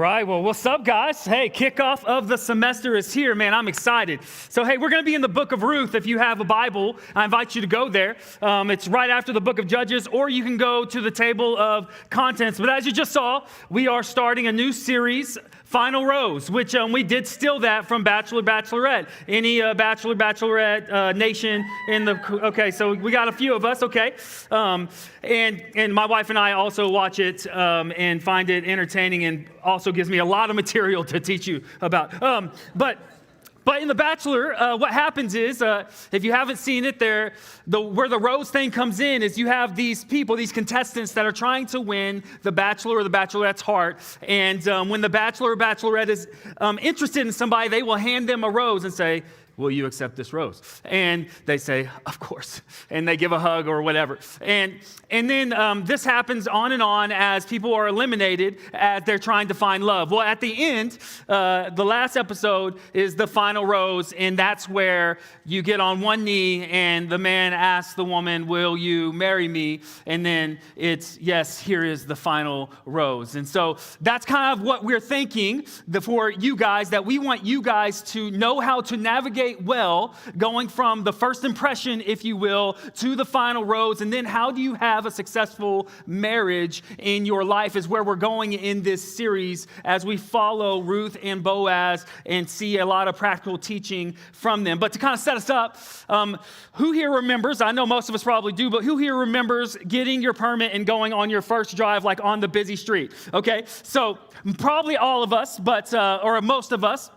Right, well, what's up, guys? Hey, kickoff of the semester is here, man. I'm excited. So, hey, we're going to be in the book of Ruth. If you have a Bible, I invite you to go there. It's right after the book of Judges, or you can go to the table of contents. But as you just saw, we are starting a new series, Final Rose, which we did steal that from Bachelor, Bachelorette. Any Bachelor, Bachelorette nation in the, okay, so we got a few of us, okay. And my wife and I also watch it and find it entertaining, and also gives me a lot of material to teach you about. But in The Bachelor, what happens is, if you haven't seen it, where the rose thing comes in is you have these people, these contestants that are trying to win the Bachelor or the Bachelorette's heart. And when the Bachelor or Bachelorette is interested in somebody, they will hand them a rose and say, "Will you accept this rose?" And they say, "Of course." And they give a hug or whatever. And then this happens on and on as people are eliminated as they're trying to find love. Well, at the end, the last episode is the final rose, and that's where you get on one knee and the man asks the woman, "Will you marry me?" And then it's, "Yes, here is the final rose." And so that's kind of what we're thinking for you guys, that we want you guys to know how to navigate well, going from the first impression, if you will, to the final rose. And then how do you have a successful marriage in your life is where we're going in this series as we follow Ruth and Boaz and see a lot of practical teaching from them. But to kind of set us up, who here remembers, I know most of us probably do, but who here remembers getting your permit and going on your first drive, like on the busy street? Okay, so probably all of us, but or most of us.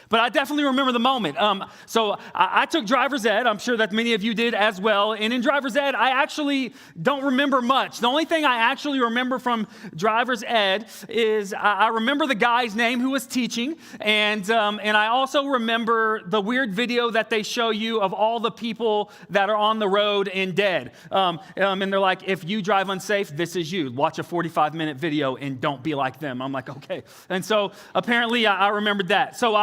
But I definitely remember the moment. So I took driver's ed. I'm sure that many of you did as well. And in driver's ed, I actually don't remember much. The only thing I actually remember from driver's ed is I remember the guy's name who was teaching. And I also remember the weird video that they show you of all the people that are on the road and dead. And they're like, "If you drive unsafe, this is you. Watch a 45-minute video and don't be like them." I'm like, okay. And so apparently I remembered that. So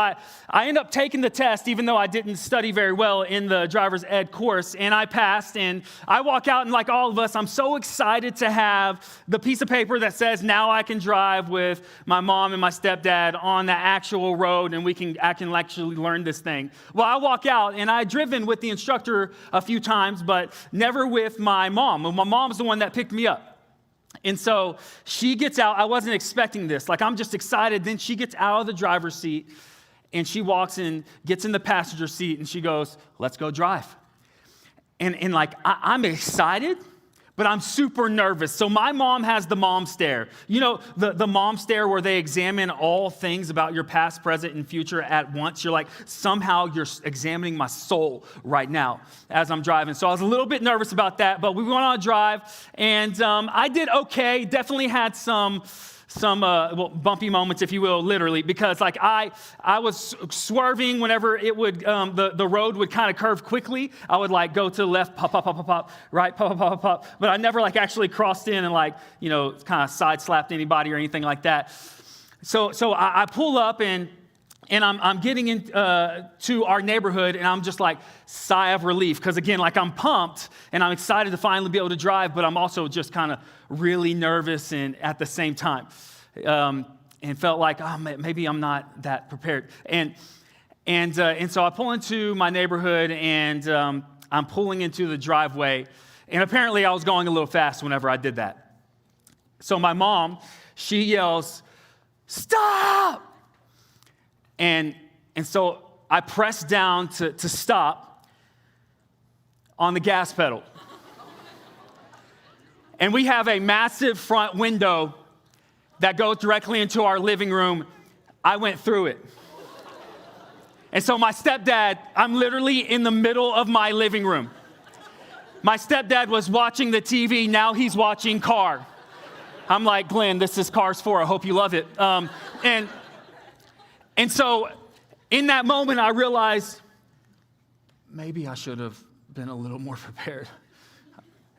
I ended up taking the test, even though I didn't study very well in the driver's ed course, and I passed. And I walk out, and like all of us, I'm so excited to have the piece of paper that says, "Now I can drive with my mom and my stepdad on the actual road, and I can actually learn this thing." Well, I walk out, and I'd driven with the instructor a few times, but never with my mom. Well, my mom's the one that picked me up. And so she gets out. I wasn't expecting this. Like, I'm just excited. Then she gets out of the driver's seat, and she walks in, gets in the passenger seat, and she goes, "Let's go drive." And like, I'm excited, but I'm super nervous. So my mom has the mom stare. You know, the mom stare where they examine all things about your past, present, and future at once. You're like, somehow you're examining my soul right now as I'm driving. So I was a little bit nervous about that, but we went on a drive, and I did okay. Definitely had some bumpy moments, if you will, literally, because like I was swerving whenever it would, the road would kind of curve quickly. I would like go to the left, pop, pop, pop, pop, pop, right, pop, pop, pop, pop, pop. But I never like actually crossed in and like, you know, kind of side slapped anybody or anything like that. So I pull up and I'm getting to our neighborhood, and I'm just like, sigh of relief. Because again, like, I'm pumped and I'm excited to finally be able to drive, but I'm also just kind of really nervous and at the same time. And felt like, oh, maybe I'm not that prepared. And so I pull into my neighborhood, and I'm pulling into the driveway. And apparently I was going a little fast whenever I did that. So my mom, she yells, "Stop!" And so I press down to stop on the gas pedal. And we have a massive front window that goes directly into our living room. I went through it. And so my stepdad, I'm literally in the middle of my living room. My stepdad was watching the TV, now he's watching Car. I'm like, "Glenn, this is Cars 4, I hope you love it." And so in that moment, I realized maybe I should have been a little more prepared.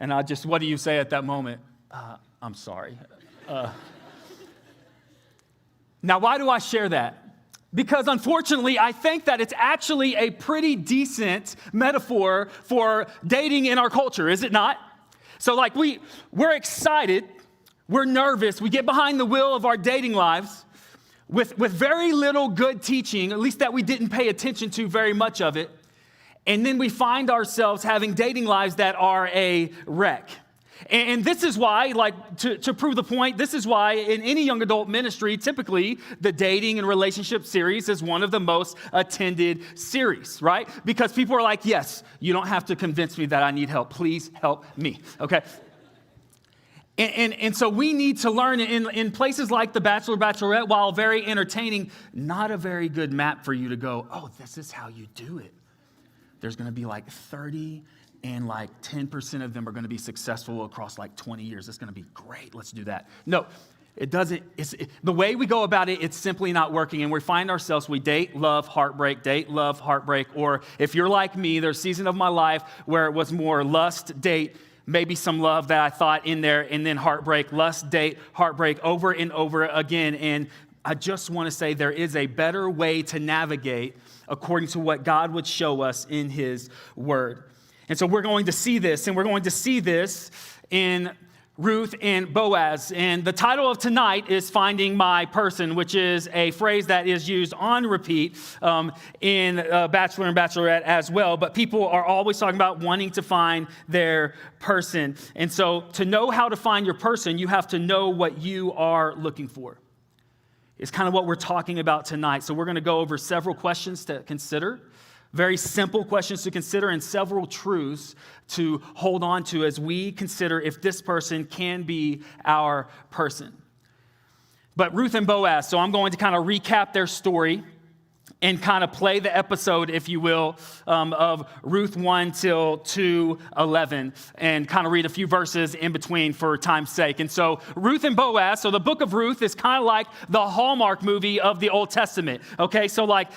And what do you say at that moment? "I'm sorry." Now, why do I share that? Because unfortunately, I think that it's actually a pretty decent metaphor for dating in our culture, is it not? So like we're excited, we're nervous, we get behind the wheel of our dating lives, with very little good teaching, at least that we didn't pay attention to very much of it. And then we find ourselves having dating lives that are a wreck. And this is why, like, to prove the point, this is why in any young adult ministry, typically the dating and relationship series is one of the most attended series, right? Because people are like, yes, you don't have to convince me that I need help. Please help me, okay? And so we need to learn in places like The Bachelor, Bachelorette, while very entertaining, not a very good map for you to go, oh, this is how you do it. There's going to be like 30 and like 10% of them are going to be successful across like 20 years. It's going to be great. Let's do that. No, it doesn't. The way we go about it, it's simply not working. And we find ourselves, we date, love, heartbreak, date, love, heartbreak. Or if you're like me, there's a season of my life where it was more lust, date, maybe some love that I thought in there, and then heartbreak, lust, date, heartbreak over and over again. And I just want to say there is a better way to navigate according to what God would show us in his word. And so we're going to see this, and we're going to see this in Ruth and Boaz. And the title of tonight is Finding My Person, which is a phrase that is used on repeat in Bachelor and Bachelorette as well. But people are always talking about wanting to find their person. And so to know how to find your person, you have to know what you are looking for. It's kind of what we're talking about tonight. So we're going to go over several questions to consider. Very simple questions to consider and several truths to hold on to as we consider if this person can be our person. But Ruth and Boaz, so I'm going to kind of recap their story and kind of play the episode, if you will, of Ruth 1 till 2:11, and kind of read a few verses in between for time's sake. And so Ruth and Boaz, so the book of Ruth is kind of like the Hallmark movie of the Old Testament, okay? So like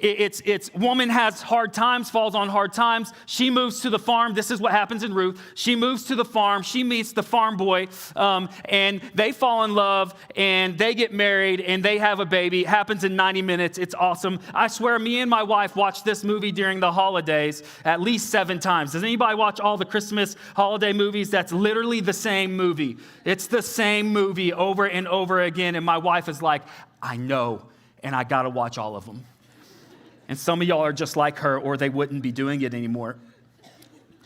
it's woman has hard times, falls on hard times. She moves to the farm. This is what happens in Ruth. She moves to the farm. She meets the farm boy, and they fall in love, and they get married, and they have a baby. It happens in 90 minutes. It's awesome. I swear, me and my wife watched this movie during the holidays at least 7 times. Does anybody watch all the Christmas holiday movies? That's literally the same movie. It's the same movie over and over again. And my wife is like, I know, and I got to watch all of them. And some of y'all are just like her, or they wouldn't be doing it anymore.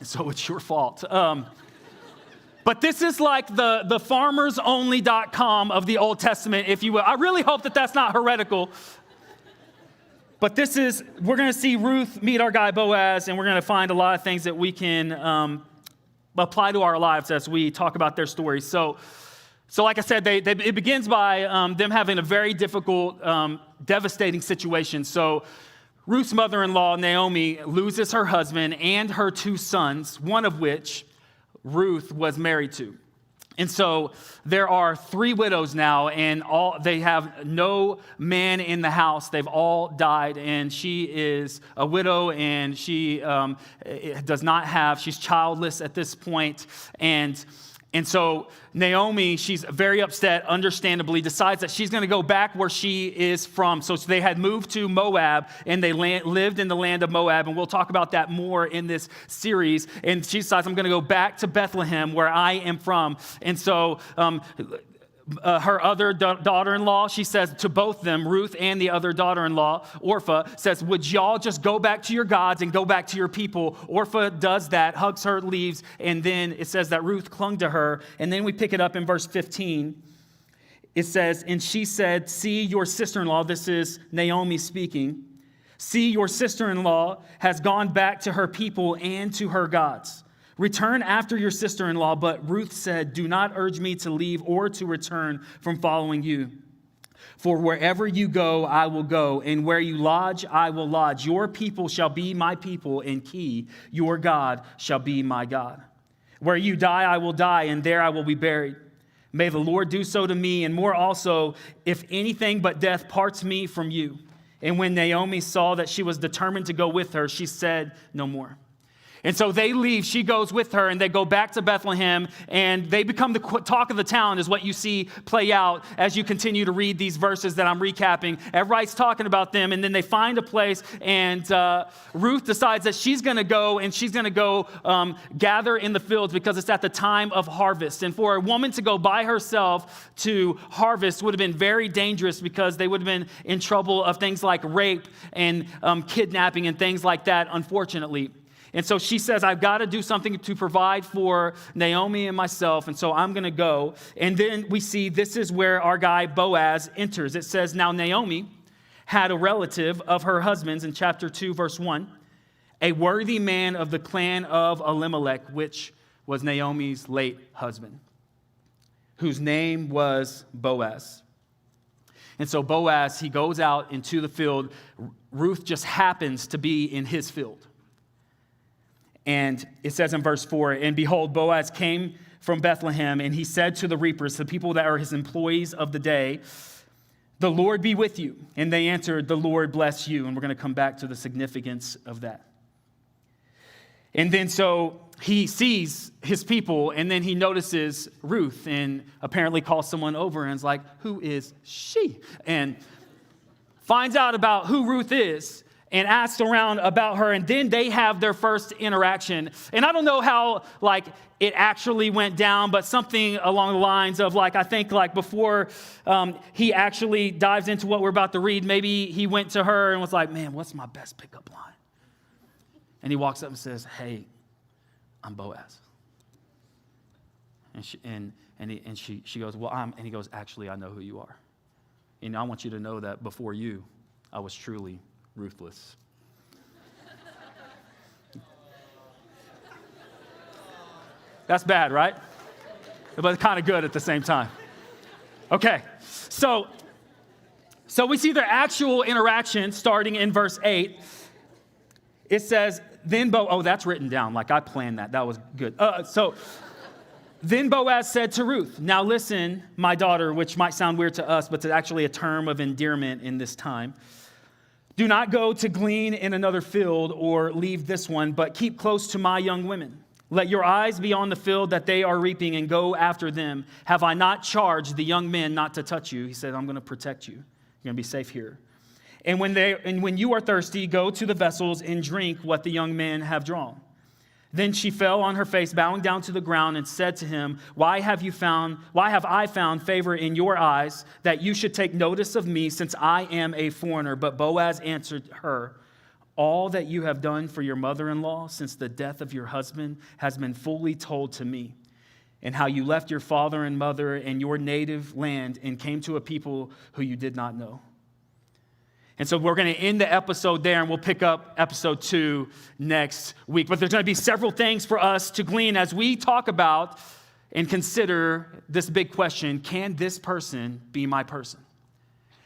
So it's your fault. But this is like the farmersonly.com of the Old Testament, if you will. I really hope that that's not heretical. But we're going to see Ruth meet our guy Boaz, and we're going to find a lot of things that we can apply to our lives as we talk about their stories. So like I said, it begins by them having a very difficult, devastating situation. So Ruth's mother-in-law, Naomi, loses her husband and her 2 sons, one of which Ruth was married to. And so there are 3 widows now, and they have no man in the house. They've all died, and she is a widow, and she she's childless at this point. And so Naomi, she's very upset, understandably, decides that she's going to go back where she is from. So they had moved to Moab, and they lived in the land of Moab, and we'll talk about that more in this series. And she decides, I'm going to go back to Bethlehem, where I am from. And so her other daughter-in-law, she says to both them, Ruth and the other daughter-in-law, Orpah, says, would y'all just go back to your gods and go back to your people? Orpah does that, hugs her, leaves, and then it says that Ruth clung to her. And then we pick it up in verse 15. It says, and she said, see, your sister-in-law, this is Naomi speaking, see, your sister-in-law has gone back to her people and to her gods. Return after your sister-in-law. But Ruth said, do not urge me to leave or to return from following you. For wherever you go, I will go, and where you lodge, I will lodge. Your people shall be my people, and your God shall be my God. Where you die, I will die, and there I will be buried. May the Lord do so to me, and more also, if anything but death parts me from you. And when Naomi saw that she was determined to go with her, she said no more. And so they leave. She goes with her, and they go back to Bethlehem, and they become the talk of the town, is what you see play out as you continue to read these verses that I'm recapping. Everybody's talking about them, and then they find a place, and Ruth decides that she's going to go, and she's going to go gather in the fields because it's at the time of harvest. And for a woman to go by herself to harvest would have been very dangerous because they would have been in trouble of things like rape and kidnapping and things like that, unfortunately. And so she says, I've got to do something to provide for Naomi and myself, and so I'm going to go. And then we see this is where our guy Boaz enters. It says, now Naomi had a relative of her husband's in chapter 2, verse 1, a worthy man of the clan of Elimelech, which was Naomi's late husband, whose name was Boaz. And so Boaz, he goes out into the field. Ruth just happens to be in his field. And it says in verse 4, and behold, Boaz came from Bethlehem, and he said to the reapers, the people that are his employees of the day, the Lord be with you. And they answered, the Lord bless you. And we're going to come back to the significance of that. And then so he sees his people, and then he notices Ruth and apparently calls someone over and is like, who is she? And finds out about who Ruth is and asks around about her, and then they have their first interaction. And I don't know how, it actually went down, but something along the lines of, I think, before he actually dives into what we're about to read, maybe he went to her and was like, man, what's my best pickup line? And he walks up and says, hey, I'm Boaz. And she goes, well, and he goes, actually, I know who you are. And I want you to know that before you, I was truly ruthless. That's bad, right? But kind of good at the same time. Okay, so we see their actual interaction starting in verse 8. It says, that's written down, I planned that. That was good. Then Boaz said to Ruth, now listen, my daughter, which might sound weird to us, but it's actually a term of endearment in this time. Do not go to glean in another field or leave this one, but keep close to my young women. Let your eyes be on the field that they are reaping and go after them. Have I not charged the young men not to touch you? He said, I'm going to protect you. You're going to be safe here. And when you are thirsty, go to the vessels and drink what the young men have drawn. Then she fell on her face, bowing down to the ground, and said to him, why have I found favor in your eyes, that you should take notice of me, since I am a foreigner? But Boaz answered her, all that you have done for your mother-in-law since the death of your husband has been fully told to me, and how you left your father and mother and your native land and came to a people who you did not know. And so we're going to end the episode there, and we'll pick up episode 2 next week. But there's going to be several things for us to glean as we talk about and consider this big question, can this person be my person?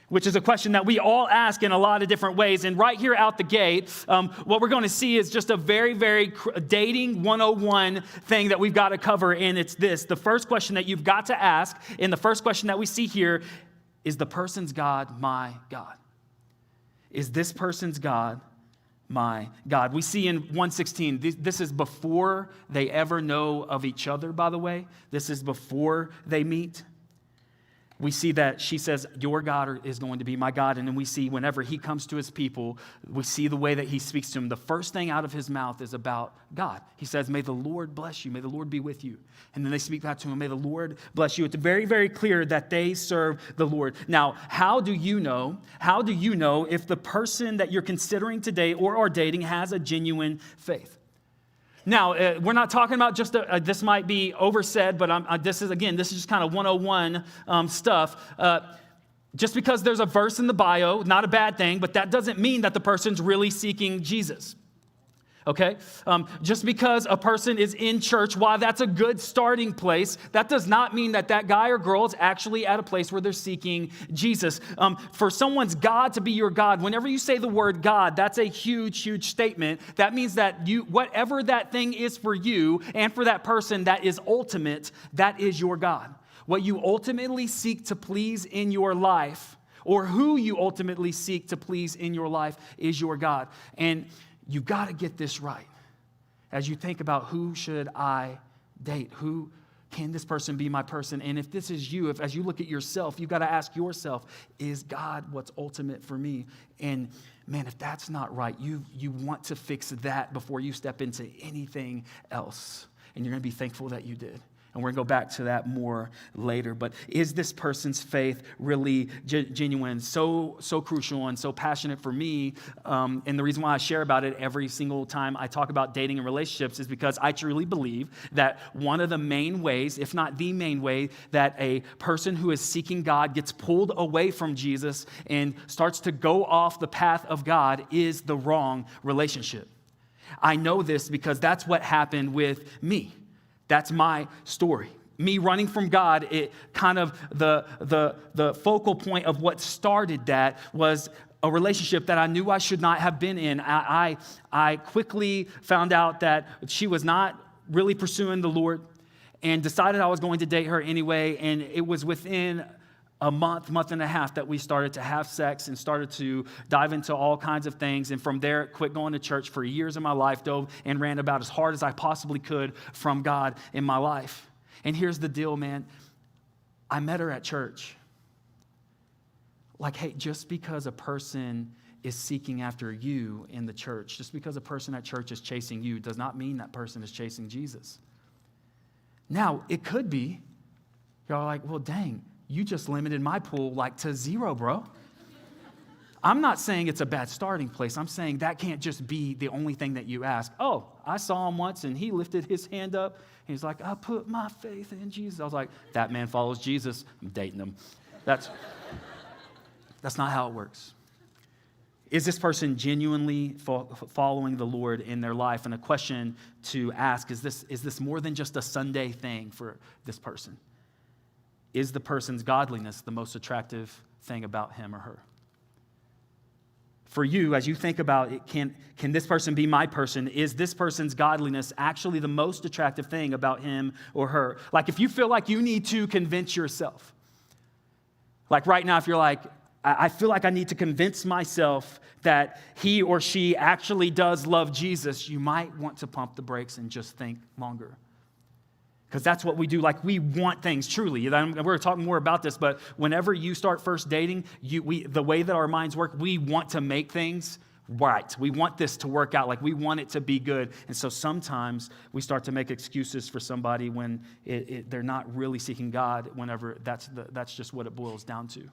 Which is a question that we all ask in a lot of different ways. And right here out the gate, what we're going to see is just a very, very dating 101 thing that we've got to cover, and it's this. The first question that you've got to ask, and the first question that we see here, is the person's God my God? Is this person's God my God? We see in 1:16, this is before they ever know of each other, by the way. This is before they meet. We see that she says, your God is going to be my God. And then we see whenever he comes to his people, we see the way that he speaks to them. The first thing out of his mouth is about God. He says, may the Lord bless you. May the Lord be with you. And then they speak back to him, may the Lord bless you. It's very, very clear that they serve the Lord. Now, how do you know if the person that you're considering today or are dating has a genuine faith? Now, we're not talking about just, this might be oversaid, but this is just kind of 101 stuff. Just because there's a verse in the bio, not a bad thing, but that doesn't mean that the person's really seeking Jesus. Okay? Just because a person is in church, while that's a good starting place, that does not mean that that guy or girl is actually at a place where they're seeking Jesus. For someone's God to be your God, whenever you say the word God, that's a huge, huge statement. That means that whatever that thing is for you and for that person that is ultimate, that is your God. What you ultimately seek to please in your life, or who you ultimately seek to please in your life, is your God. And you got to get this right. as you think about who should I date? Who can this person be my person? And if this is you, if as you look at yourself, you've got to ask yourself, is God what's ultimate for me? And man, if that's not right, you want to fix that before you step into anything else. And you're going to be thankful that you did. And we're going to go back to that more later. But is this person's faith really genuine, so crucial and so passionate for me? And the reason why I share about it every single time I talk about dating and relationships is because I truly believe that one of the main ways, if not the main way, that a person who is seeking God gets pulled away from Jesus and starts to go off the path of God is the wrong relationship. I know this because that's what happened with me. That's my story. Me running from God, it kind of the focal point of what started that was a relationship that I knew I should not have been in. I quickly found out that she was not really pursuing the Lord and decided I was going to date her anyway. And it was within a month and a half that we started to have sex and started to dive into all kinds of things. And from there, quit going to church for years of my life, dove and ran about as hard as I possibly could from God in my life. And here's the deal, man. I met her at church. Like, hey, just because a person is seeking after you in the church, just because a person at church is chasing you, does not mean that person is chasing Jesus. Now, it could be. Y'all are like, well, dang. You just limited my pool like to 0, bro. I'm not saying it's a bad starting place. I'm saying that can't just be the only thing that you ask. Oh, I saw him once and he lifted his hand up. He's like, I put my faith in Jesus. I was like, that man follows Jesus. I'm dating him. That's not how it works. Is this person genuinely following the Lord in their life? And a question to ask, is this more than just a Sunday thing for this person? Is the person's godliness the most attractive thing about him or her? For you, as you think about it, can this person be my person? Is this person's godliness actually the most attractive thing about him or her? Like if you feel like you need to convince yourself, like right now, if you're like, I feel like I need to convince myself that he or she actually does love Jesus, you might want to pump the brakes and just think longer. Because that's what we do. Like, we want things, truly. We're going to talk more about this, but whenever you start first dating, the way that our minds work, we want to make things right. We want this to work out. Like, we want it to be good. And so sometimes we start to make excuses for somebody when they're not really seeking God, whenever that's just what it boils down to.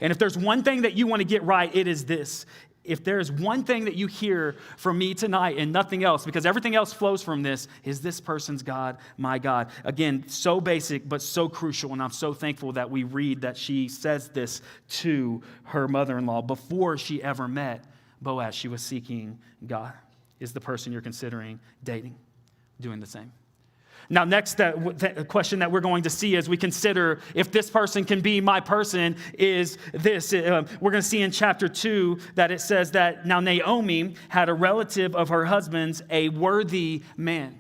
And if there's one thing that you want to get right, it is this. If there's one thing that you hear from me tonight and nothing else, because everything else flows from this, is this person's God, my God. Again, so basic, but so crucial. And I'm so thankful that we read that she says this to her mother-in-law before she ever met Boaz. She was seeking God. Is the person you're considering dating doing the same? Now, next question that we're going to see as we consider if this person can be my person is this. We're going to see in chapter 2 that it says that now Naomi had a relative of her husband's, a worthy man.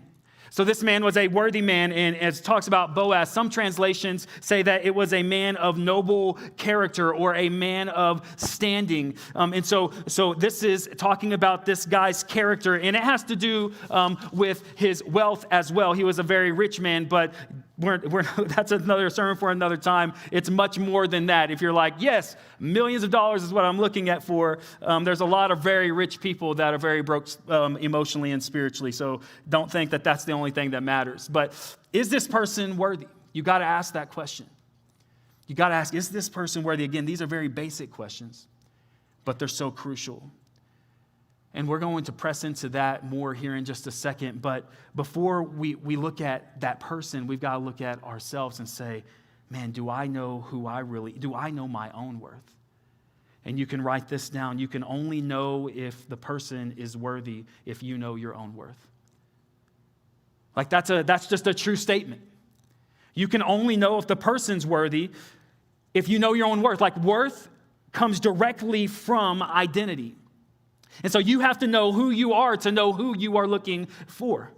So this man was a worthy man, and as it talks about Boaz, some translations say that it was a man of noble character or a man of standing. And so this is talking about this guy's character, and it has to do with his wealth as well. He was a very rich man, but that's another sermon for another time. It's much more than that. If you're like, yes, millions of dollars is what I'm looking at for, there's a lot of very rich people that are very broke emotionally and spiritually. So don't think that that's the only thing that matters. But is this person worthy? You got to ask that question. You got to ask, is this person worthy? Again, these are very basic questions, but they're so crucial. And we're going to press into that more here in just a second. But before we look at that person, we've got to look at ourselves and say, man, do I know my own worth? And you can write this down. You can only know if the person is worthy if you know your own worth. Like that's just a true statement. You can only know if the person's worthy if you know your own worth. Like worth comes directly from identity. And so you have to know who you are to know who you are looking for.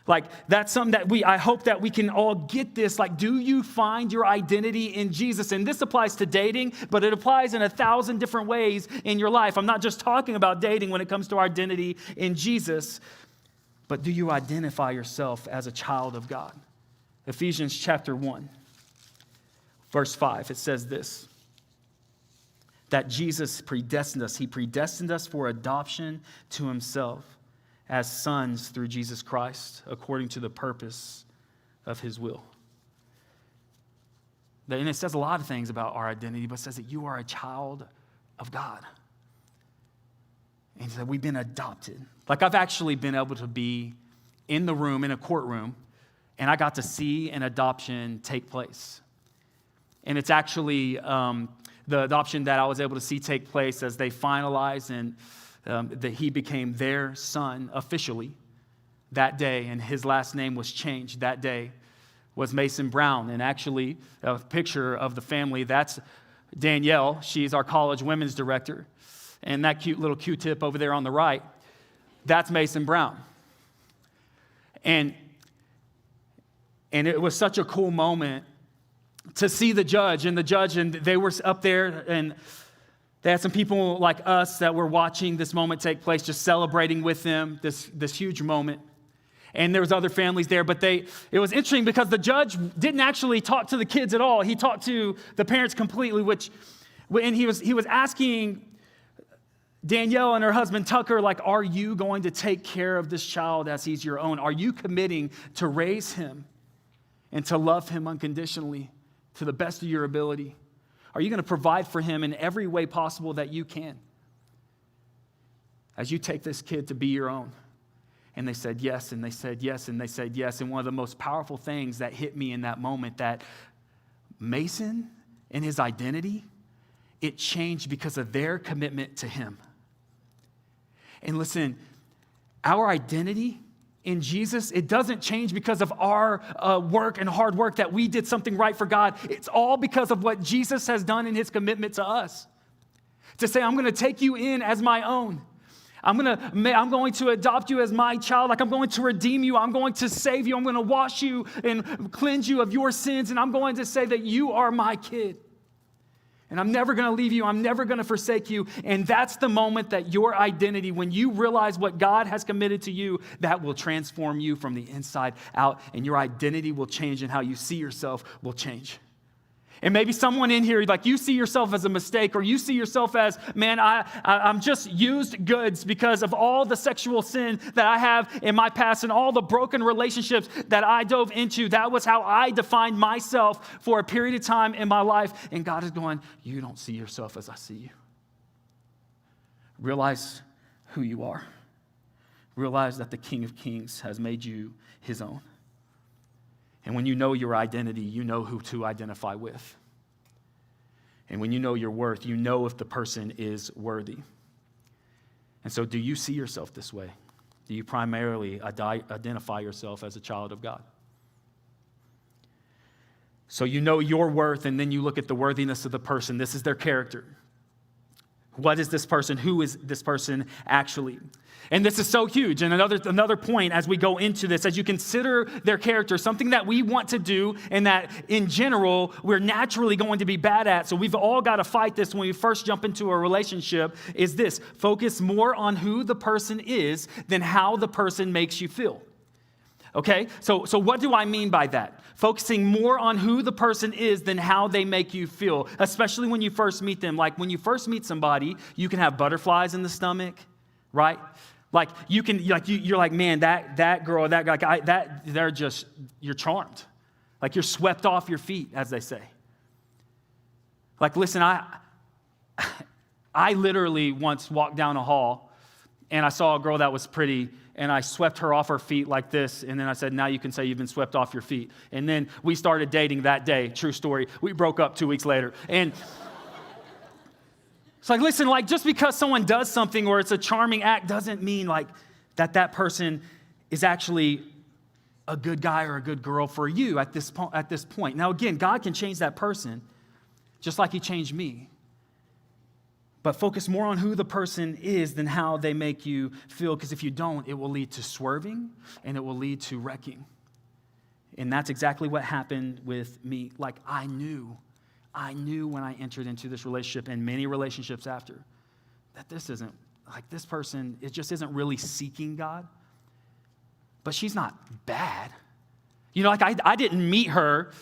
Like that's something that I hope that we can all get this. Like, do you find your identity in Jesus? And this applies to dating, but it applies in 1,000 different ways in your life. I'm not just talking about dating when it comes to our identity in Jesus. but do you identify yourself as a child of God? Ephesians chapter 1, verse 5, it says this, that Jesus predestined us. He predestined us for adoption to himself as sons through Jesus Christ, according to the purpose of his will. And it says a lot of things about our identity, but it says that you are a child of God. And he said, we've been adopted. Like, I've actually been able to be in the room, in a courtroom, and I got to see an adoption take place. And it's actually the adoption that I was able to see take place as they finalized and that he became their son officially that day, and his last name was changed that day, was Mason Brown. And actually, a picture of the family, that's Danielle. She's our college women's director. And that cute little Q-tip over there on the right, that's Mason Brown. And it was such a cool moment to see the judge, and they were up there, and they had some people like us that were watching this moment take place, just celebrating with them, this huge moment. And there was other families there, but it was interesting because the judge didn't actually talk to the kids at all. He talked to the parents completely, and he was asking Danielle and her husband Tucker, like, are you going to take care of this child as he's your own? Are you committing to raise him and to love him unconditionally to the best of your ability? Are you going to provide for him in every way possible that you can as you take this kid to be your own? And they said yes, and they said yes, and they said yes. And one of the most powerful things that hit me in that moment, that Mason and his identity, it changed because of their commitment to him. And listen, our identity in Jesus, it doesn't change because of our work and hard work that we did something right for God. It's all because of what Jesus has done in his commitment to us. To say, I'm going to take you in as my own. I'm going to adopt you as my child. Like, I'm going to redeem you. I'm going to save you. I'm going to wash you and cleanse you of your sins. And I'm going to say that you are my kid. And I'm never going to leave you. I'm never going to forsake you. And that's the moment that your identity, when you realize what God has committed to you, that will transform you from the inside out. And your identity will change, and how you see yourself will change. And maybe someone in here, like, you see yourself as a mistake, or you see yourself as, man, I'm just used goods because of all the sexual sin that I have in my past and all the broken relationships that I dove into. That was how I defined myself for a period of time in my life. And God is going, you don't see yourself as I see you. Realize who you are. Realize that the King of Kings has made you his own. And when you know your identity, you know who to identify with. And when you know your worth, you know if the person is worthy. And so, do you see yourself this way? Do you primarily identify yourself as a child of God? So you know your worth, and then you look at the worthiness of the person. This is their character. What is this person? Who is this person actually? And this is so huge. And another point as we go into this, as you consider their character, something that we want to do and that in general we're naturally going to be bad at, so we've all got to fight this when we first jump into a relationship, is this: focus more on who the person is than how the person makes you feel. Okay? So what do I mean by that? Focusing more on who the person is than how they make you feel, especially when you first meet them. Like, when you first meet somebody, you can have butterflies in the stomach, right? Like, you can, like, you're like, man, that girl, that guy, you're charmed. Like, you're swept off your feet, as they say. Like, listen, I literally once walked down a hall, and I saw a girl that was pretty, and I swept her off her feet like this, and then I said, now you can say you've been swept off your feet. And then we started dating that day. True story. We broke up 2 weeks later. And it's like, listen, like, just because someone does something or it's a charming act doesn't mean like that person is actually a good guy or a good girl for you at this point. Now, again, God can change that person just like he changed me. But focus more on who the person is than how they make you feel, because if you don't, it will lead to swerving and it will lead to wrecking. And that's exactly what happened with me. Like, I knew when I entered into this relationship and many relationships after that this isn't, like, this person, it just isn't really seeking God. but she's not bad. You know, like I didn't meet her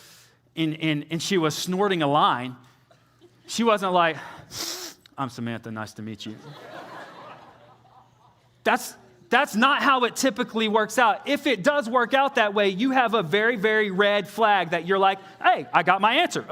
and she was snorting a line. She wasn't like, I'm Samantha, nice to meet you. That's not how it typically works out. If it does work out that way, you have a very, very red flag that you're like, hey, I got my answer.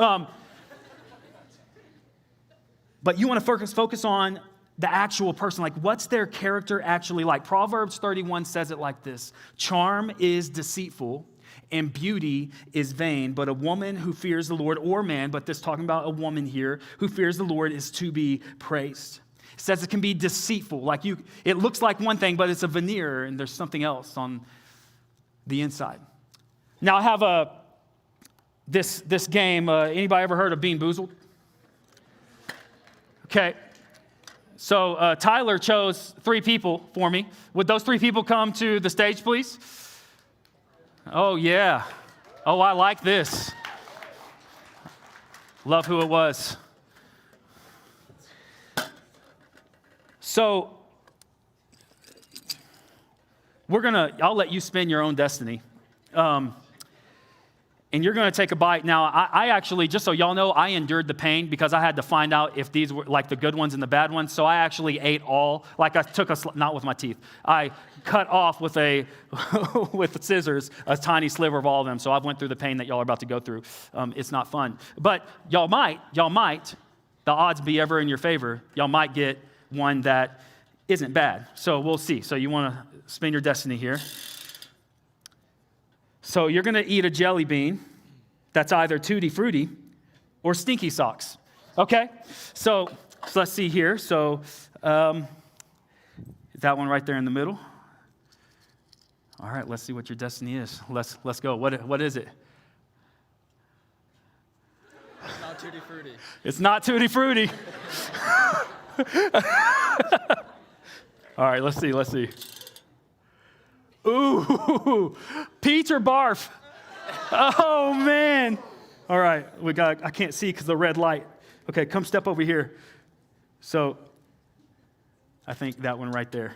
But you want to focus on the actual person, like what's their character actually like? Proverbs 31 says it like this: charm is deceitful and beauty is vain, but a woman who fears the Lord, or man, but this talking about a woman here, who fears the Lord is to be praised. It says it can be deceitful, like it looks like one thing, but it's a veneer and there's something else on the inside. Now I have this game, anybody ever heard of Bean Boozled? Okay. So Tyler chose 3 people for me. Would those 3 people come to the stage, please? Oh, yeah. Oh, I like this. Love who it was. So I'll let you spin your own destiny. And you're going to take a bite. Now, I actually, just so y'all know, I endured the pain because I had to find out if these were like the good ones and the bad ones. So I actually ate all, like I took not with my teeth. I cut off with with scissors a tiny sliver of all of them. So I've went through the pain that y'all are about to go through. It's not fun. But y'all might, the odds be ever in your favor, y'all might get one that isn't bad. So we'll see. So you want to spin your destiny here. So you're going to eat a jelly bean that's either Tutti Frutti or Stinky Socks, okay? So let's see here. So that one right there in the middle. All right, let's see what your destiny is. Let's go. What is it? It's not Tutti Frutti. It's not Tutti Frutti. All right, let's see. Ooh, peach or barf? Oh, man. All right, I can't see because of the red light. Okay, come step over here. So I think that one right there.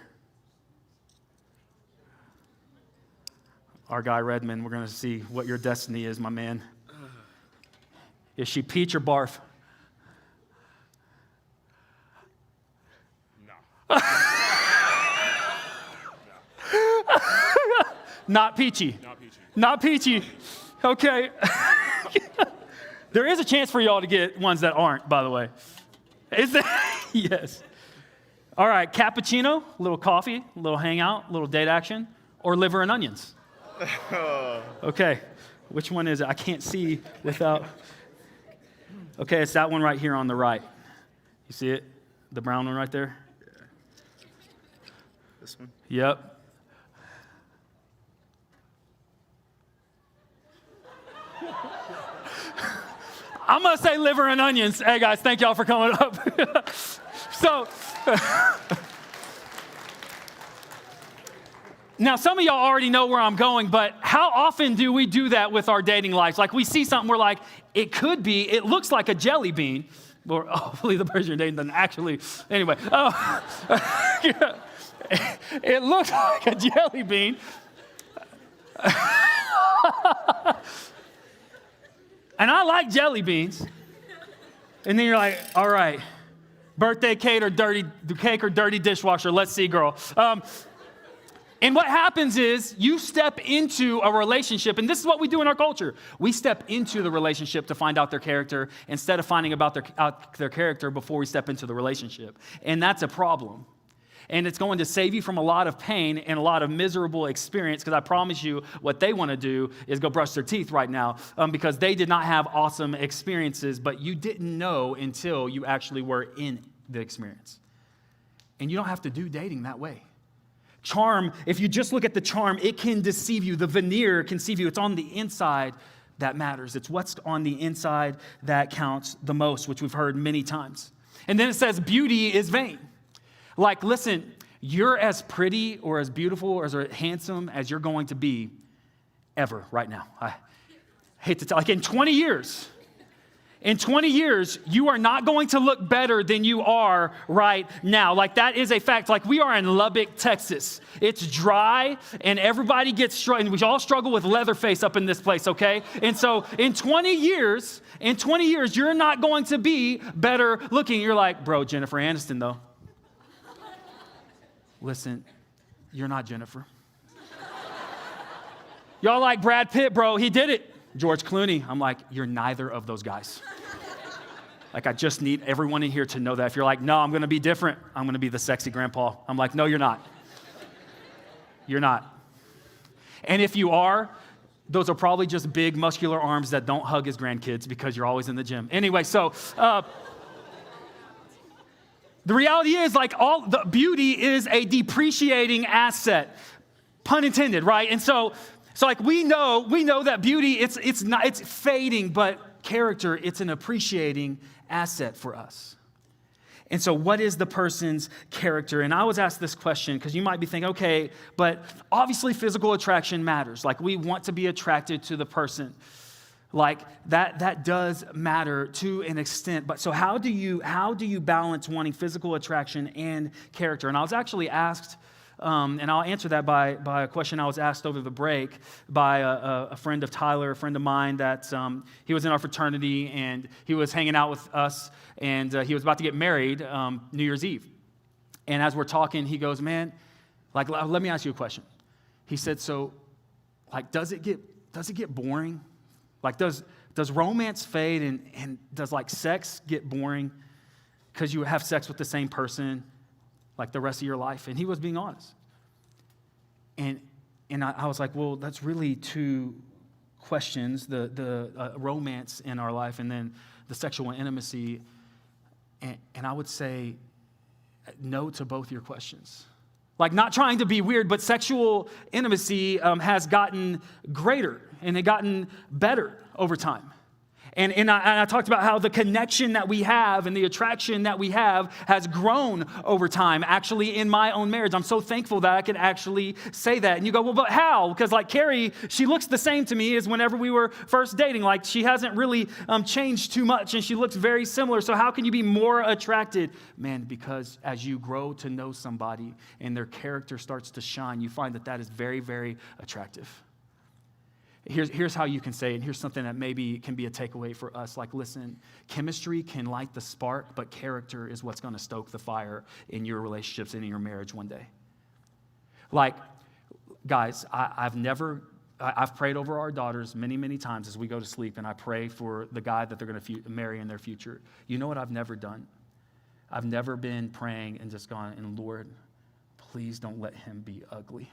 Our guy Redmond, we're going to see what your destiny is, my man. Is she peach or barf? No. Not peachy. Not peachy. Not peachy. Okay. There is a chance for y'all to get ones that aren't, by the way. Is there? Yes. All right, cappuccino, a little coffee, a little hangout, a little date action, or liver and onions? Okay. Which one is it? I can't see without. Okay, it's that one right here on the right. You see it? The brown one right there? Yeah. This one? Yep. I'm going to say liver and onions. Hey, guys, thank y'all for coming up. So, now some of y'all already know where I'm going, but how often do we do that with our dating lives? Like we see something, we're like, it looks like a jelly bean. Or hopefully the person you're dating doesn't actually, anyway. It looks like a jelly bean. And I like jelly beans. And then you're like, all right, birthday cake or dirty dishwasher. Let's see, girl. And what happens is you step into a relationship, and this is what we do in our culture. We step into the relationship to find out their character instead of finding out their character before we step into the relationship. And that's a problem. And it's going to save you from a lot of pain and a lot of miserable experience, because I promise you what they want to do is go brush their teeth right now because they did not have awesome experiences, but you didn't know until you actually were in the experience. And you don't have to do dating that way. Charm, if you just look at the charm, it can deceive you. The veneer can deceive you. It's on the inside that matters. It's what's on the inside that counts the most, which we've heard many times. And then it says beauty is vain. Like, listen, you're as pretty or as beautiful or as handsome as you're going to be ever right now. I hate to tell, like in 20 years. In 20 years, you are not going to look better than you are right now. Like, that is a fact. Like, we are in Lubbock, Texas. It's dry, and everybody gets, and we all struggle with Leatherface up in this place, okay? And so in 20 years, you're not going to be better looking. You're like, bro, Jennifer Aniston, though. Listen, you're not Jennifer. Y'all like Brad Pitt, bro. He did it. George Clooney. I'm like, you're neither of those guys. Like, I just need everyone in here to know that. If you're like, no, I'm going to be different. I'm going to be the sexy grandpa. I'm like, no, you're not. You're not. And if you are, those are probably just big muscular arms that don't hug his grandkids because you're always in the gym. Anyway, so the reality is, like, all the beauty is a depreciating asset, pun intended, right? And so like, we know that beauty, it's fading, but character, it's an appreciating asset for us. And so what is the person's character? And I was asked this question because you might be thinking, okay, but obviously physical attraction matters. Like, we want to be attracted to the person. Like, that does matter to an extent. But so how do you balance wanting physical attraction and character? And I was actually asked, and I'll answer that by a question I was asked over the break by a friend of Tyler, a friend of mine that he was in our fraternity, and he was hanging out with us, and he was about to get married New Year's Eve. And as we're talking, he goes, man, like, let me ask you a question. He said, so, like, does it get boring? Like, does romance fade, and does, like, sex get boring because you have sex with the same person like the rest of your life? And he was being honest. And I was like, well, that's really two questions, the romance in our life and then the sexual intimacy. And I would say no to both your questions. Like, not trying to be weird, but sexual intimacy has gotten greater and it gotten better over time. And I talked about how the connection that we have and the attraction that we have has grown over time, actually, in my own marriage. I'm so thankful that I can actually say that. And you go, well, but how? Because, like, Carrie, she looks the same to me as whenever we were first dating. Like, she hasn't really changed too much, and she looks very similar. So how can you be more attracted? Man, because as you grow to know somebody and their character starts to shine, you find that is very, very attractive. Here's how you can say it, and here's something that maybe can be a takeaway for us. Like, listen, chemistry can light the spark, but character is what's going to stoke the fire in your relationships and in your marriage one day. Like, guys, I've prayed over our daughters many, many times as we go to sleep, and I pray for the guy that they're going to marry in their future. You know what I've never done? I've never been praying and just gone, and Lord, please don't let him be ugly.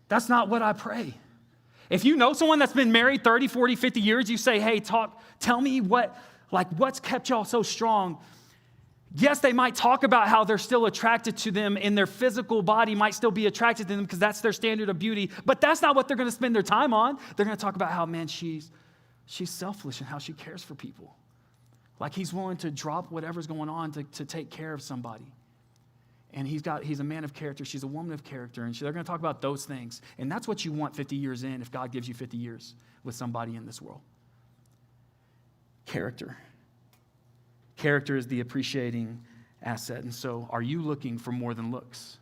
That's not what I pray. If you know someone that's been married 30, 40, 50 years, you say, hey, tell me what's kept y'all so strong. Yes, they might talk about how they're still attracted to them and their physical body might still be attracted to them because that's their standard of beauty, but that's not what they're going to spend their time on. They're going to talk about how, man, she's selfish and how she cares for people. Like, he's willing to drop whatever's going on to take care of somebody. And he's a man of character. She's a woman of character. And they're going to talk about those things. And that's what you want 50 years in if God gives you 50 years with somebody in this world. Character. Character is the appreciating asset. And so, are you looking for more than looks?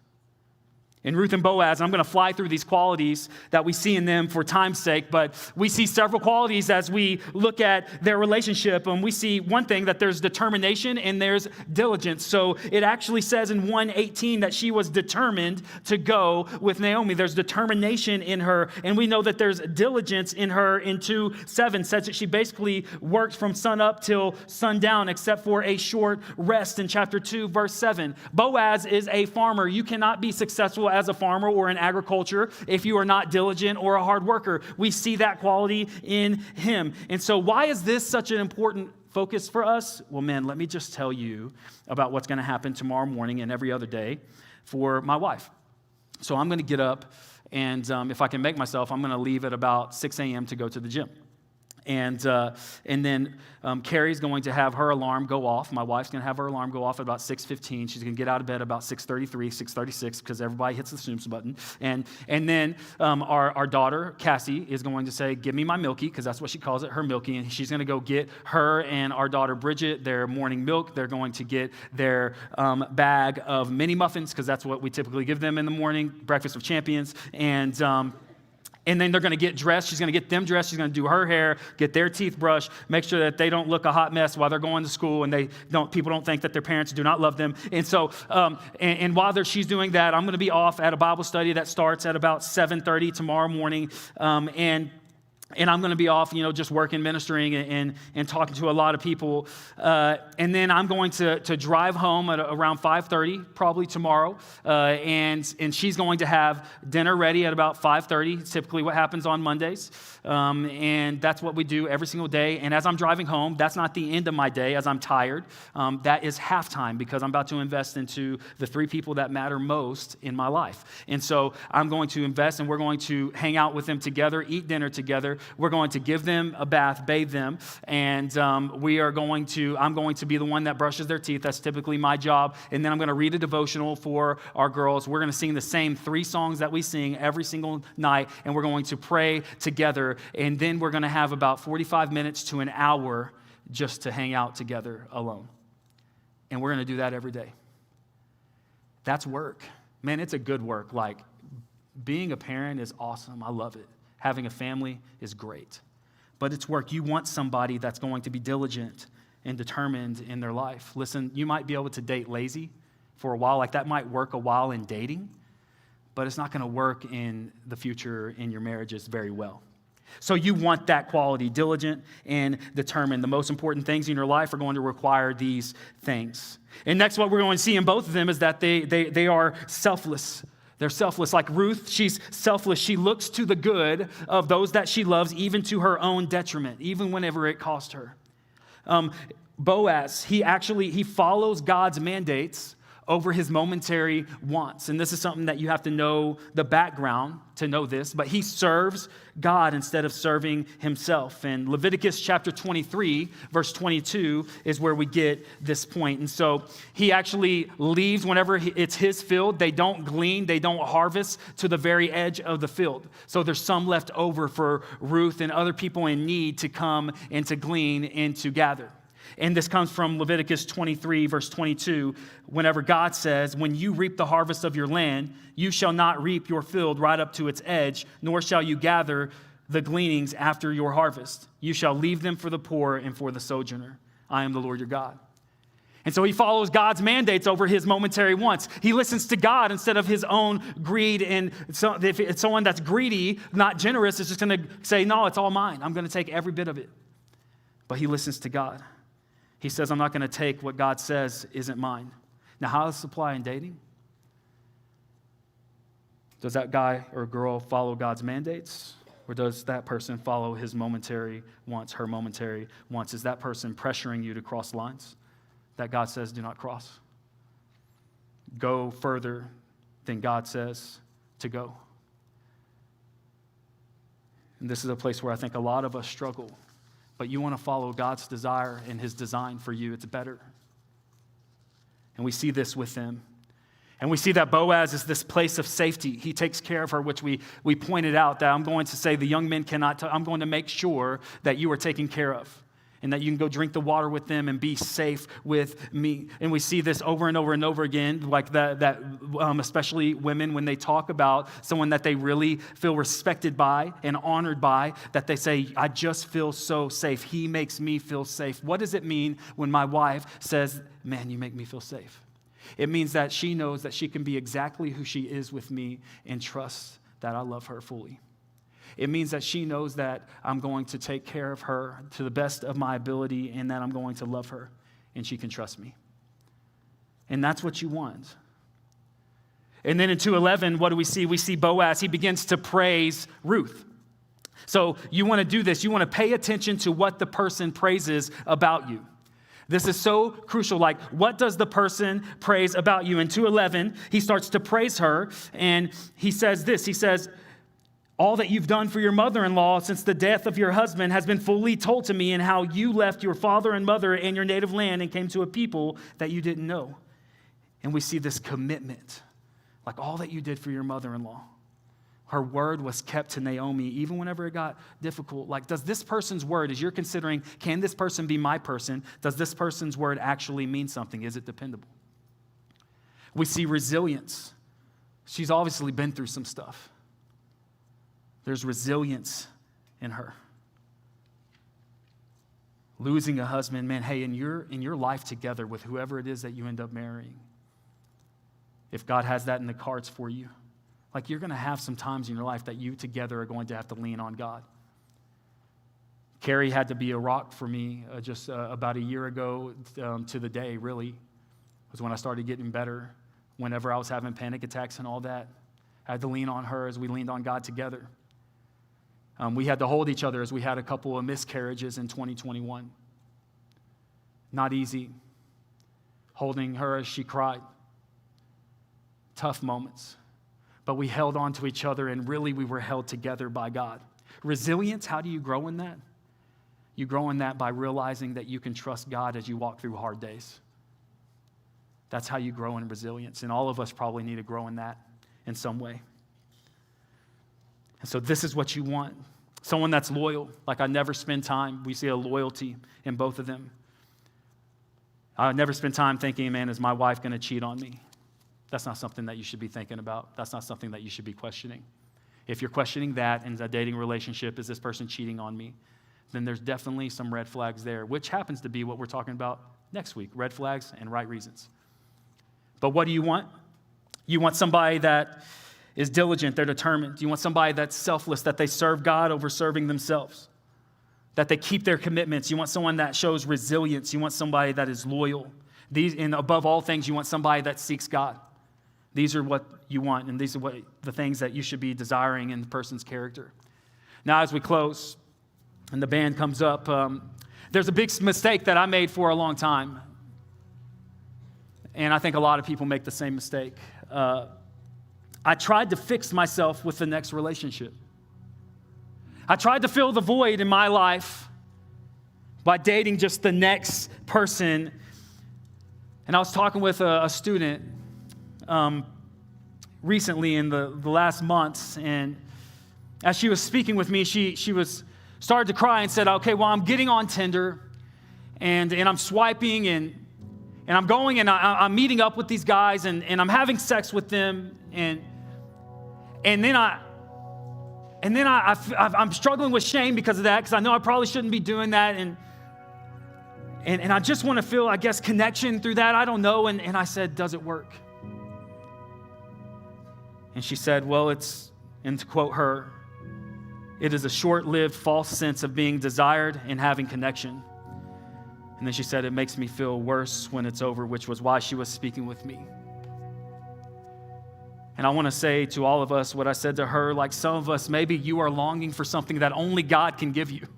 In Ruth and Boaz, I'm going to fly through these qualities that we see in them for time's sake, but we see several qualities as we look at their relationship. And we see one thing, that there's determination and there's diligence. So it actually says in 1:18 that she was determined to go with Naomi. There's determination in her, and we know that there's diligence in her. In 2:7 says that she basically worked from sun up till sundown, except for a short rest in chapter 2, verse 7. Boaz is a farmer. You cannot be successful as a farmer or in agriculture if you are not diligent or a hard worker. We see that quality in him. And so why is this such an important focus for us? Well, man, let me just tell you about what's going to happen tomorrow morning and every other day for my wife. So I'm going to get up, and if I can make myself, I'm going to leave at about 6 a.m. to go to the gym. And then Carrie's going to have her alarm go off. My wife's going to have her alarm go off at about 6:15. She's going to get out of bed about 6:33, 6:36, because everybody hits the snooze button. And then our daughter, Cassie, is going to say, give me my Milky, because that's what she calls it, her Milky. And she's going to go get her and our daughter, Bridget, their morning milk. They're going to get their bag of mini muffins, because that's what we typically give them in the morning, breakfast of champions. And then they're going to get dressed. She's going to get them dressed. She's going to do her hair, get their teeth brushed, make sure that they don't look a hot mess while they're going to school, and people don't think that their parents do not love them. And so, and while she's doing that, I'm going to be off at a Bible study that starts at about 7:30 tomorrow morning, and I'm going to be off, just working, ministering, and talking to a lot of people. And then I'm going to drive home at around 5:30, probably tomorrow. And she's going to have dinner ready at about 5:30. It's typically what happens on Mondays. And that's what we do every single day. And as I'm driving home, that's not the end of my day as I'm tired. That is halftime, because I'm about to invest into the 3 people that matter most in my life. And so I'm going to invest, and we're going to hang out with them together, eat dinner together. We're going to give them a bath, bathe them, and I'm going to be the one that brushes their teeth. That's typically my job. And then I'm going to read a devotional for our girls. We're going to sing the same 3 songs that we sing every single night, and we're going to pray together. And then we're going to have about 45 minutes to an hour just to hang out together alone. And we're going to do that every day. That's work. Man, it's a good work. Like, being a parent is awesome. I love it. Having a family is great. But it's work. You want somebody that's going to be diligent and determined in their life. Listen, you might be able to date lazy for a while. Like, that might work a while in dating, but it's not going to work in the future in your marriages very well. So you want that quality, diligent and determined. The most important things in your life are going to require these things. And next, what we're going to see in both of them is that they are selfless. They're selfless. Like Ruth, she's selfless. She looks to the good of those that she loves, even to her own detriment, even whenever it cost her. Boaz, he follows God's mandates over his momentary wants. And this is something that you have to know the background to know this, but he serves God instead of serving himself. And Leviticus chapter 23, verse 22 is where we get this point. And so he actually leaves whenever it's his field. They don't glean, they don't harvest to the very edge of the field. So there's some left over for Ruth and other people in need to come and to glean and to gather. And this comes from Leviticus 23, verse 22, whenever God says, when you reap the harvest of your land, you shall not reap your field right up to its edge, nor shall you gather the gleanings after your harvest. You shall leave them for the poor and for the sojourner. I am the Lord your God. And so he follows God's mandates over his momentary wants. He listens to God instead of his own greed. And so if it's someone that's greedy, not generous, is just going to say, no, it's all mine. I'm going to take every bit of it. But he listens to God. He says, I'm not going to take what God says isn't mine. Now, how does this apply in dating? Does that guy or girl follow God's mandates? Or does that person follow his momentary wants, her momentary wants? Is that person pressuring you to cross lines that God says do not cross? Go further than God says to go. And this is a place where I think a lot of us struggle. But you want to follow God's desire and his design for you. It's better. And we see this with them. And we see that Boaz is this place of safety. He takes care of her, which we pointed out that I'm going to say the young men cannot. I'm going to make sure that you are taken care of and that you can go drink the water with them and be safe with me. And we see this over and over and over again, like that especially women, when they talk about someone that they really feel respected by and honored by, that they say, I just feel so safe. He makes me feel safe. What does it mean when my wife says, man, you make me feel safe? It means that she knows that she can be exactly who she is with me and trust that I love her fully. It means that she knows that I'm going to take care of her to the best of my ability and that I'm going to love her and she can trust me. And that's what you want. And then in 2:11, what do we see? We see Boaz, he begins to praise Ruth. So you want to do this. You want to pay attention to what the person praises about you. This is so crucial. Like, what does the person praise about you? In 2:11, he starts to praise her and he says this. He says, All that you've done for your mother-in-law since the death of your husband has been fully told to me, and how you left your father and mother and your native land and came to a people that you didn't know. And we see this commitment, like all that you did for your mother-in-law. Her word was kept to Naomi, even whenever it got difficult. Like, does this person's word, as you're considering, can this person be my person? Does this person's word actually mean something? Is it dependable? We see resilience. She's obviously been through some stuff. There's resilience in her. Losing a husband, man, hey, in your life together with whoever it is that you end up marrying, if God has that in the cards for you, like you're going to have some times in your life that you together are going to have to lean on God. Carrie had to be a rock for me just about a year ago to the day, really, was when I started getting better. Whenever I was having panic attacks and all that, I had to lean on her as we leaned on God together. We had to hold each other as we had a couple of miscarriages in 2021. Not easy. Holding her as she cried. Tough moments. But we held on to each other, and really we were held together by God. Resilience, how do you grow in that? You grow in that by realizing that you can trust God as you walk through hard days. That's how you grow in resilience, and all of us probably need to grow in that in some way. And so this is what you want. Someone that's loyal. Like, I never spend time. We see a loyalty in both of them. I never spend time thinking, man, is my wife going to cheat on me? That's not something that you should be thinking about. That's not something that you should be questioning. If you're questioning that in a dating relationship, is this person cheating on me? Then there's definitely some red flags there, which happens to be what we're talking about next week, red flags and right reasons. But what do you want? You want somebody that is diligent, they're determined. You want somebody that's selfless, that they serve God over serving themselves, that they keep their commitments. You want someone that shows resilience. You want somebody that is loyal. And above all things, you want somebody that seeks God. These are what you want, and these are what the things that you should be desiring in the person's character. Now, as we close, and the band comes up, there's a big mistake that I made for a long time, and I think a lot of people make the same mistake. I tried to fix myself with the next relationship. I tried to fill the void in my life by dating just the next person. And I was talking with a student recently in the last months, and as she was speaking with me, she was started to cry and said, okay, well, I'm getting on Tinder, and I'm swiping, and I'm going, and I'm meeting up with these guys, and I'm having sex with them, and then I'm struggling with shame because of that, because I know I probably shouldn't be doing that, and I just want to feel, I guess, connection through that. I don't know. And I said, does it work? And she said, well, and to quote her, it is a short-lived false sense of being desired and having connection. And then she said, it makes me feel worse when it's over, which was why she was speaking with me. And I want to say to all of us what I said to her, like some of us, maybe you are longing for something that only God can give you.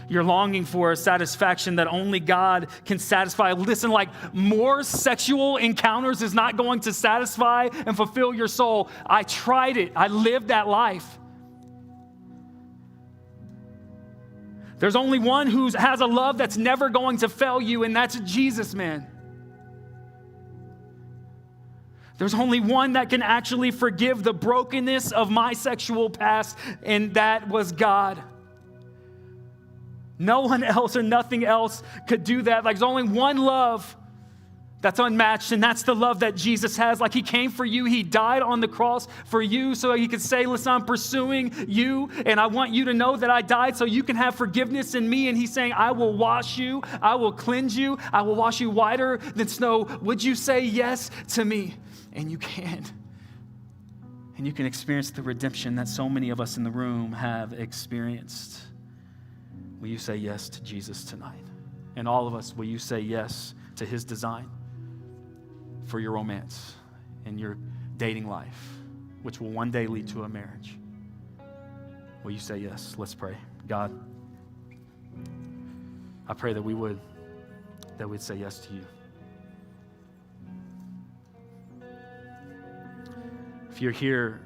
You're longing for a satisfaction that only God can satisfy. Listen, like more sexual encounters is not going to satisfy and fulfill your soul. I tried it. I lived that life. There's only one who has a love that's never going to fail you, and that's Jesus, man. There's only one that can actually forgive the brokenness of my sexual past, and that was God. No one else or nothing else could do that. Like, there's only one love that's unmatched, and that's the love that Jesus has. Like, he came for you. He died on the cross for you so he could say, listen, I'm pursuing you, and I want you to know that I died so you can have forgiveness in me. And he's saying, I will wash you. I will cleanse you. I will wash you whiter than snow. Would you say yes to me? And you can. And you can experience the redemption that so many of us in the room have experienced. Will you say yes to Jesus tonight? And all of us, will you say yes to his design for your romance and your dating life, which will one day lead to a marriage? Will you say yes? Let's pray. God, I pray that we'd say yes to you. If you're here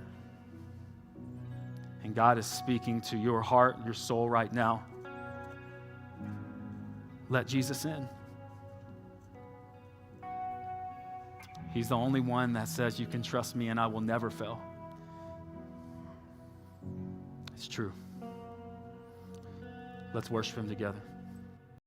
And God is speaking to your heart, your soul right now. Let Jesus in. He's the only one that says you can trust me and I will never fail. It's true. Let's worship him together.